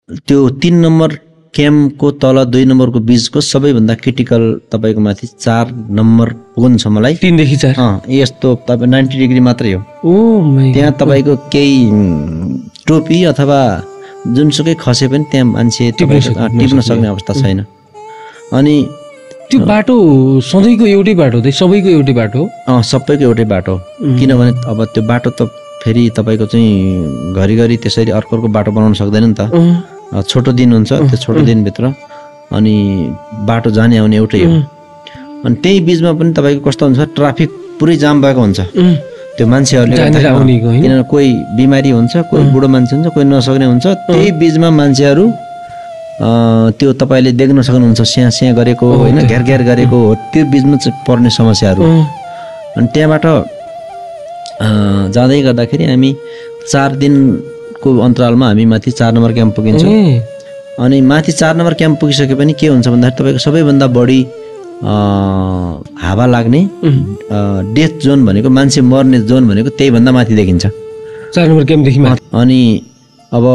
त्यो 3 नम्बर क्याम्पको तल 2 नम्बरको बीचको सबैभन्दा क्रिटिकल तपाईको माथि 4 नम्बर पुग्छ मलाई 3 देखि 4 यस्तो तपाई 90 डिग्री मात्रै हो त्यहाँ तपाईको केही टोपी अथवा जुनसुकै खसे पनि त्यहाँ मान्छे टिप्न सक्ने अवस्था छैन अनि त्यो बाटो सधैँको एउटै बाटो हो सबैको एउटै बाटो हो सबैको एउटै बाटो किनभने अब त्यो बाटो त फेरि तपाईको चाहिँ घरिघरि त्यसरी अर्को बाटो बनाउन सक्दैन नि त छोटो दिन हुन्छ त्यो छोटो दिनभित्र अनि बाटो जाने आउने एउटै हो अनि त्यही बीचमा पनि तपाईको कस्तो हुन्छ ट्राफिक पुरै जाम भएको हुन्छ त्यो मान्छेहरूले किनभने कोही बिमारी हुन्छ कोही बुढो मान्छे हुन्छ कोही नसक्ने हुन्छ त्यही बीचमा मान्छेहरू त्यो तपाईले देख्न सक्नुहुन्छ स्याँ गरेको होइन घेर गरेको त्यो बीचमा पर्ने समस्याहरू अनि त्यहाँबाट जाँदै गर्दाखेरि हामी 4 दिनको अन्तरालमा हामी माथि 4 नम्बर क्याम्प पुगिन्छौँ अनि माथि 4 नम्बर क्याम्प पुगिसके पनि के हुन्छ भन्दाखेरि तपाईको सबैभन्दा बढी हावा लाग्ने डेथ जोन भनेको मान्छे मर्ने जोन भनेको त्यही भन्दा माथि देखिन्छ 4 नम्बर क्याम्पदेखि माथि अनि अब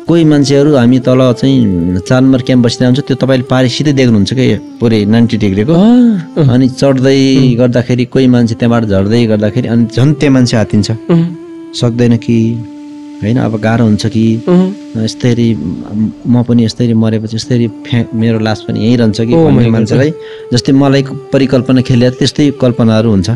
कोही मान्छेहरू हामी तल चाहिँ 4 नम्बर क्याम्प बसिरहेको हुन्छ त्यो तपाईले पारि सिधै देख्नुहुन्छ के पुरै 90 डिग्रीको अनि चढ्दै गर्दाखेरि कोही मान्छे त्यहाँबाट झर्दै गर्दाखेरि अनि झन् त्यो मान्छे हातिन्छ सक्दैन कि हैन अब गाह्रो हुन्छ कि यस्तरी म पनि यस्तरी मरेपछि यस्तरी मेरो लास पनि यही रहन्छ कि भन्ने मान्छेलाई जस्तै मलाई परिकल्पना खेलेर त्यस्तै कल्पनाहरू हुन्छ